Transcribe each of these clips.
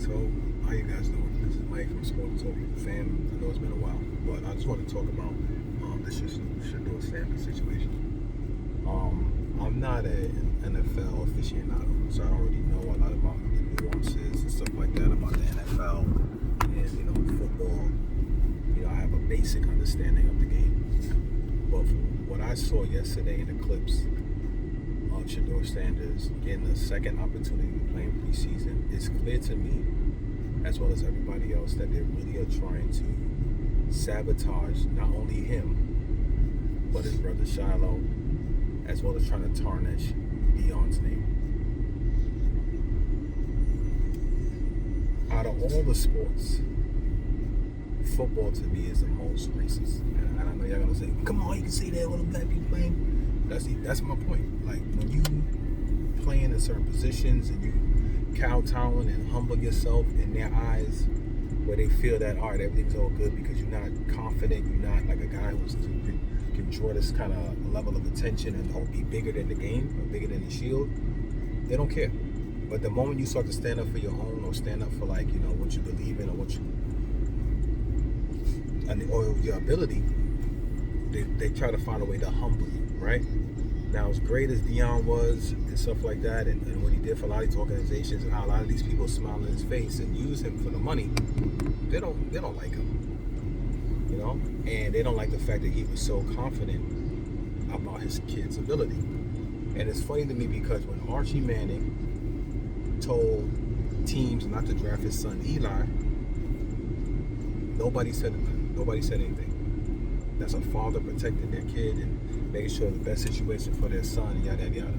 So, how you guys doing? This is Mike from Sports Talk Fam. I know it's been a while, but I just want to talk about the Shedeur Stanley situation. I'm not an NFL aficionado, so I don't really know a lot about the nuances and stuff like that about the NFL and football. I have a basic understanding of the game, but from what I saw yesterday in the clips of Shedeur Sanders getting the second opportunity to play in preseason, it's clear to me, as well as everybody else, that they really are trying to sabotage not only him, but his brother Shiloh, as well as trying to tarnish Deion's name. Out of all the sports, football to me is the most racist. And I know y'all gonna say, come on, you can say that when the black people playing. That's my point. Like, when you playing in certain positions and you kowtowing and humble yourself in their eyes, where they feel that, all right, everything's all good because you're not confident, you're not like a guy who can draw this kind of level of attention and be bigger than the game or bigger than the shield, they don't care. But the moment you start to stand up for your own or stand up for what you believe in or or your ability, they try to find a way to humble you, right? Now, as great as Deion was and stuff like that, and what he did for a lot of these organizations and how a lot of these people smile in his face and use him for the money, they don't like him, and they don't like the fact that he was so confident about his kid's ability. And it's funny to me because when Archie Manning told teams not to draft his son Eli, nobody said anything. That's a father protecting their kid and making sure the best situation for their son, yada, yada, yada.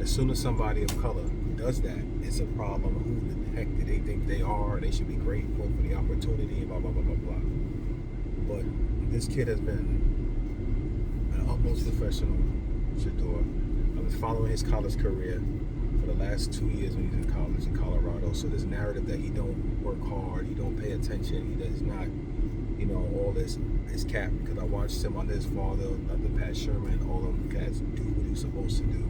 As soon as somebody of color does that, it's a problem. Who the heck do they think they are? They should be grateful for the opportunity, blah, blah, blah, blah, blah. But this kid has been an utmost professional, Shedeur. I was following his college career for the last 2 years when he's in college in Colorado. So this narrative that he don't work hard, he don't pay attention, he does not, all this is cap, because I watched him under his father, under Pat Sherman, all of them cats do what he was supposed to do.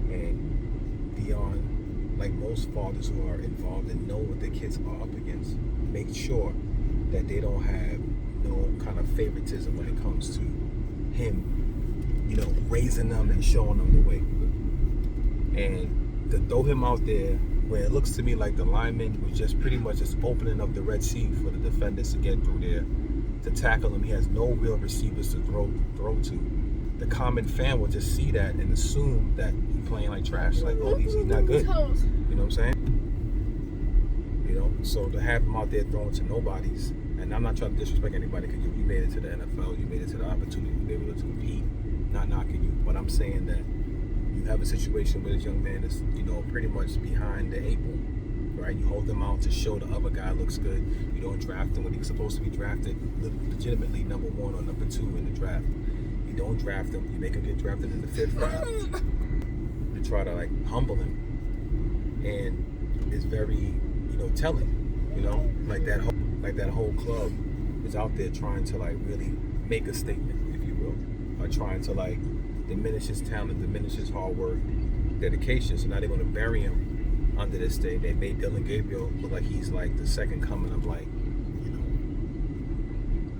And Deion, like most fathers who are involved and know what their kids are up against, make sure that they don't have no kind of favoritism when it comes to him, raising them and showing them the way. And to throw him out there where it looks to me like the lineman was just pretty much just opening up the Red Sea for the defenders to get through there to tackle him. He has no real receivers to throw to. The common fan will just see that and assume that he's playing like trash, like, oh, he's not good. You know what I'm saying? So to have him out there throwing to nobodies, and I'm not trying to disrespect anybody because you made it to the NFL, you made it to the opportunity to be able to compete, not knocking you, but I'm saying that you have a situation where this young man is, pretty much behind the 8 ball, right? You hold him out to show the other guy looks good. You don't draft him when he's supposed to be drafted legitimately number 1 or number 2 in the draft. You don't draft him. You make him get drafted in the 5th round. You try to humble him, and it's very telling. Like that whole club is out there trying to really make a statement, if you will, or trying to diminish his talent, diminish his hard work, dedication. So now they're going to bury him under this thing. They made Dylan Gabriel look like he's the second coming of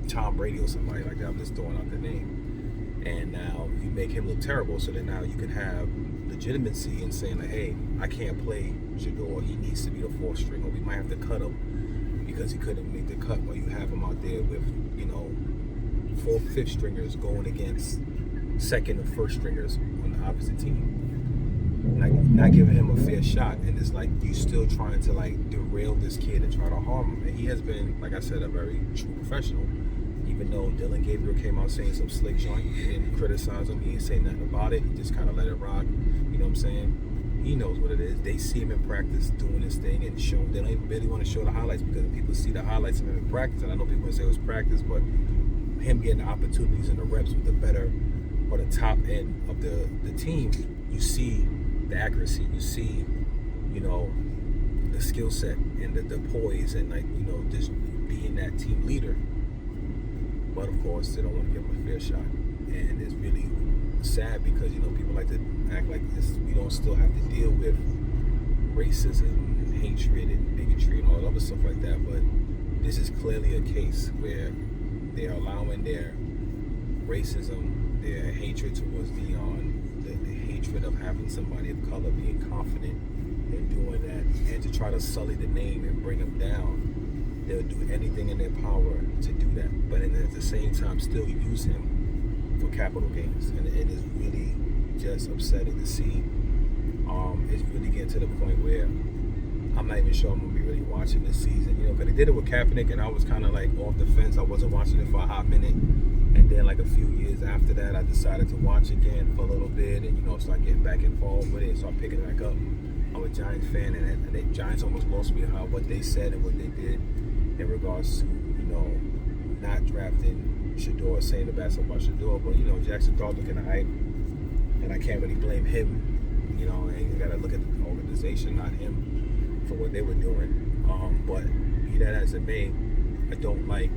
Tom Brady or somebody like that. I'm just throwing out the name. And now you make him look terrible. So then now you can have legitimacy in saying hey, I can't play Shedeur. He needs to be the 4th string, or we might have to cut him because he couldn't make the cut. While you have him out there with 4th, 5th stringers going against 2nd and 1st stringers on the opposite team, not giving him a fair shot, and it's you still trying to derail this kid and try to harm him. And he has been, like I said, a very true professional. Even though Dylan Gabriel came out saying some slick joint, he didn't criticize him, he didn't say nothing about it, he just kind of let it rock. You know what I'm saying? He knows what it is. They see him in practice doing his thing and show. They don't even really want to show the highlights because people see the highlights of him in practice, and I know people say it was practice, but him getting the opportunities and the reps with the better or the top end of the team, you see the accuracy, you see, the skill set and the poise and just being that team leader. But of course, they don't want to give him a fair shot, and it's really sad because people like to act like this. We don't still have to deal with racism hatred and bigotry and all that other stuff like that, but this is clearly a case where they're allowing their racism, their hatred towards Dion, the hatred of having somebody of color being confident in doing that, and to try to sully the name and bring them down. They'll do anything in their power to do that, but at the same time still use him for capital gains, and it is really just upsetting to see. It's really getting to the point where I'm not even sure I'm going to be really watching this season, because they did it with Kaepernick, and I was kind of like off the fence. I wasn't watching it for a hot minute, and then like a few years after that, I decided to watch again for a little bit, and start getting back involved with it, start picking it back up. I'm a Giants fan, and the Giants almost lost me how what they said and what they did in regards to not drafting Shedeur, saying the best about Shedeur, but Jackson Dart looking at hype, and I can't really blame him. And you gotta look at the organization, not him, for what they were doing. But be that as it may, I don't like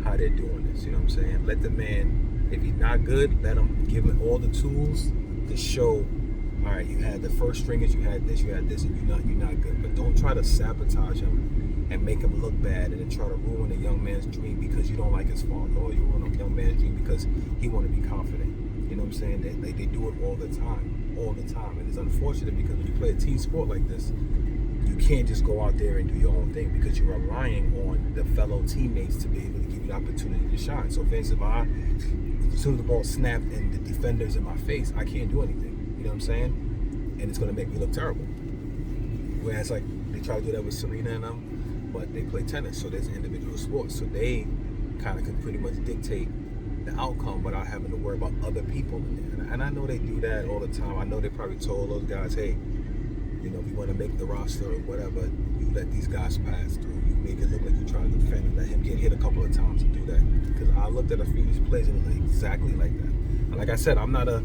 how they're doing this. You know what I'm saying? Let the man, if he's not good, let him give it all the tools to show. All right, you had the first stringers, you had this, and you're not good. But don't try to sabotage him and make him look bad, and then try to ruin a young man's dream because you don't like his father, or you ruin a young man's dream because he want to be confident. You know what I'm saying? They do it all the time. And it's unfortunate because when you play a team sport like this, you can't just go out there and do your own thing because you're relying on the fellow teammates to be able to give you the opportunity to shine. So, for instance, as soon as the ball snapped and the defender's in my face, I can't do anything. You know what I'm saying? And it's going to make me look terrible. Whereas, like, they try to do that with Serena and them, but they play tennis, so there's an individual sport. So they kind of can pretty much dictate the outcome without having to worry about other people in there. And I know they do that all the time. I know they probably told those guys, hey, if you want to make the roster or whatever, you let these guys pass through. You make it look like you're trying to defend and let him get hit a couple of times and do that. Because I looked at a few of these plays and it was exactly like that. And like I said, I'm not a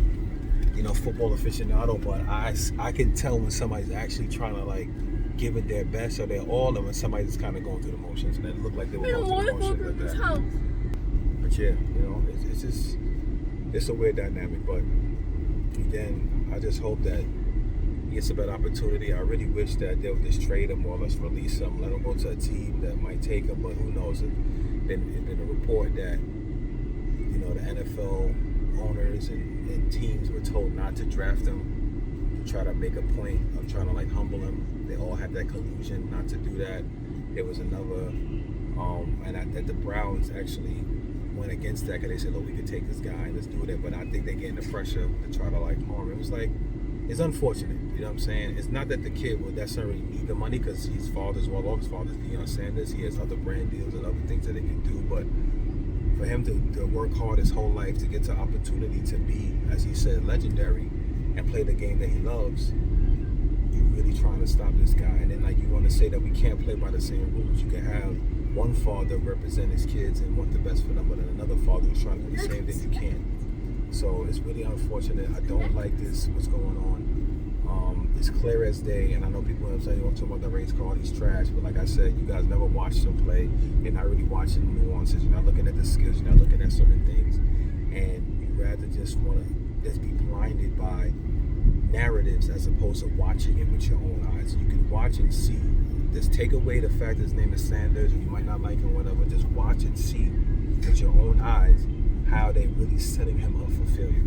football aficionado, but I can tell when somebody's actually trying to like give it their best or their all, and when somebody's kind of going through the motions, and it looked like they were going through the motions like that. But yeah, it's just, it's a weird dynamic. But again, I just hope that he gets a better opportunity. I really wish that they would just trade him or let's release him, let him go to a team that might take him. But who knows? It's been a report that the NFL owners and teams were told not to draft him, to try to make a point of trying to like humble him. They all had that collusion not to do that. There was another, and that the Browns actually went against that because they said, look, we could take this guy and let's do that. But I think they're getting the pressure to try to like harm him. It was like, it's unfortunate, you know what I'm saying? It's not that the kid would necessarily need the money because his father's well off. His father's Deion Sanders. He has other brand deals and other things that they can do. But for him to work hard his whole life to get the opportunity to be, as he said, legendary and play the game that he loves, you're really trying to stop this guy. And then like you want to say that we can't play by the same rules. You can have one father represent his kids and want the best for them, but then another father who's trying to do the same thing you can't. So it's really unfortunate. I don't like this, what's going on. It's clear as day, and I know people are saying, talking about the race car, he's trash, but like I said, you guys never watched him play. You're not really watching the nuances. You're not looking at the skills. You're not looking at certain things. And you rather just want to just be blinded by narratives as opposed to watching it with your own eyes. You can watch and see. Just take away the fact that his name is Sanders, and you might not like him, whatever. Just watch and see with your own eyes how they really setting him up for failure.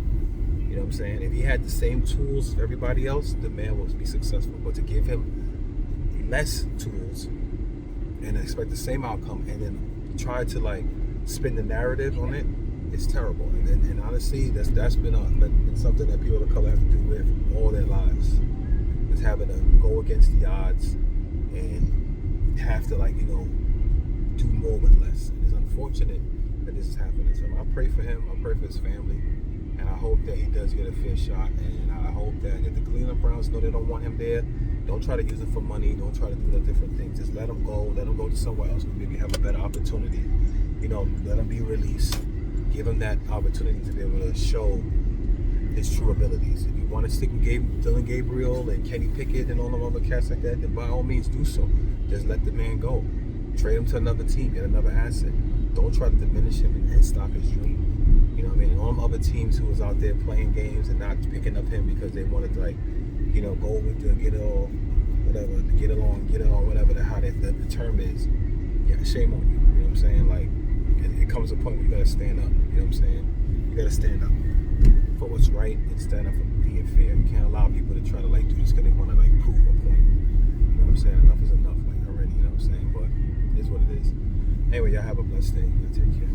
You know what I'm saying? If he had the same tools as everybody else, the man would be successful. But to give him less tools and expect the same outcome and then try to like spin the narrative on it, it's terrible. And honestly, that's been something that people of color have to do with all their lives. Is having to go against the odds and have to do more with less. And it's unfortunate that this is happening. So I pray for him. I pray for his family. And I hope that he does get a fair shot. And I hope that if the Cleveland Browns know they don't want him there, don't try to use him for money. Don't try to do the different things. Just let him go. Let him go to somewhere else where maybe have a better opportunity. Let him be released. Give him that opportunity to be able to show his true abilities. If you want to stick with Dylan Gabriel and Kenny Pickett and all them other cats like that, then by all means do so. Just let the man go. Trade him to another team, get another asset. Don't try to diminish him and stop his dream. You know what I mean? And all them other teams who was out there playing games and not picking up him because they wanted to go with get it all whatever, to get along, whatever how the term is. Yeah, shame on you. You know what I'm saying? Like, it comes a point where you gotta stand up. You know what I'm saying? You gotta stand up for what's right and stand up for being fair. You can't allow people to try to like do this because they want to like prove a point. You know what I'm saying? Enough is enough, like already. You know what I'm saying? But it is what it is. Anyway, y'all have a blessed day. Y'all take care.